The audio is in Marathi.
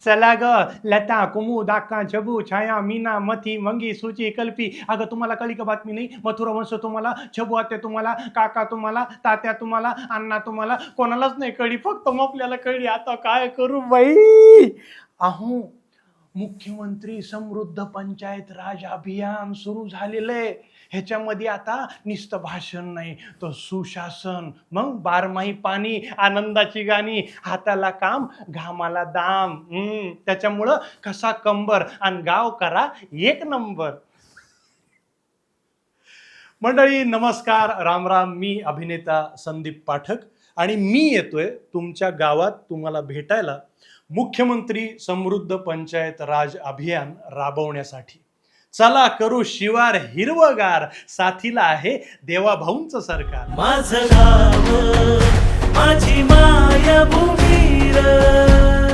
चला ग लता कुमुद अक्का झबू छाया मीना मथी मंगी सुची कल्पी. अगं तुम्हाला कळी का बातमी नाही? मथुरा वंश तुम्हाला, झबू आत्या तुम्हाला, काका तुम्हाला, तात्या तुम्हाला, अण्णा तुम्हाला, कोणालाच नाही कळी, फक्त मग आपल्याला कळली. आता काय करू बाई? अहो मुख्यमंत्री समृद्ध पंचायत राज अभियान सुरू झालेलं आहे. ह्याच्यामध्ये आता नुसतं भाषण नाही तर सुशासन, मग बारमाही पाणी, आनंदाची गाणी, हाताला काम घामाला दाम. त्याच्यामुळं कसा कंबर आणि गाव करा एक नंबर. मंडळी नमस्कार, राम राम. मी अभिनेता संदीप पाठक आणि मी येतोय तुमच्या गावात तुम्हाला भेटायला मुख्यमंत्री समृद्ध पंचायत राज अभियान राबवण्यासाठी. चला करू शिवार हिरवगार, साथीला आहे देवाभाऊंचं सरकार. माझं गाव माझी मायभूमी रे.